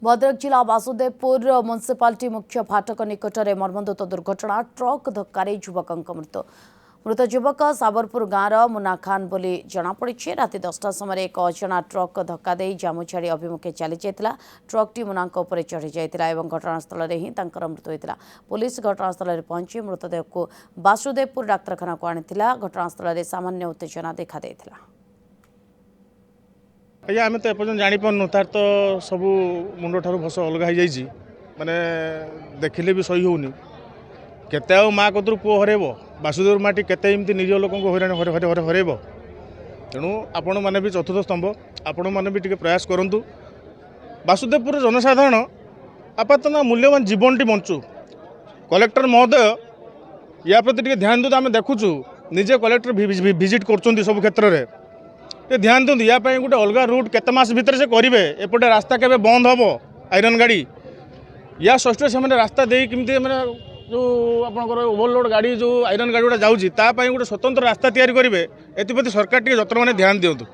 भद्रक जिला वासुदेवपुर म्युनिसिपालिटी मुख्य फाटक निकट में मर्मन्तुद दुर्घटना ट्रक धक्कर युवक मृत्यु। मृत युवक साबरपुर गाँव मुन्ना खान बोली जमापड़ी। राति 10टा समय एक अजणा ट्रक धक्का दे जामुछाड़ी अभिमुखे चली जाता। ट्रकटी मुन्ना चढ़ी जाता और घटनास्थल में ही मृत्यु होता। पुलिस घटनास्थल में पहुंची मृतदेह को वासुदेवपुर डाक्तखाना को आनी। घटनास्थल में सामान्य उत्तेजना देखा देता। आज्ञा आम तो एपर्तन जापरनु तार तो सब मुंड ठार भस अलग हो माने देखिले भी सही होनी केते माँ कतरू पुओ हरब वासुदेव माटी केते एमती निज लोक हरब तेणु आपण मैंने भी चतुर्थ स्तंभ आपण मैंने भी टे प्रयास करूँ। वासुदेवपुर जनसाधारण आपातन मूल्यवान जीवन टी बंचु। कलेक्टर महोदय या प्रति ध्यान दूँ। आम देखुचु निजे कलेक्टर विजिट कर सब क्षेत्र में ध्यान दिखाँ या गोटे अलग रूट केते मास भितर से करेंगे। एपटे रास्ता केबे बंद हम आयरन गाड़ी या सष्ट से रास्ता दे कमी मैंने जो आपंकर ओवरलोड गाड़ी जो आयरन गाड़ी गुड़ा जाऊँगी गोटे स्वतंत्र रास्ता तैयारी करेंगे। एप्रति सरकार टे जत्न मैंने ध्यान दिंतु।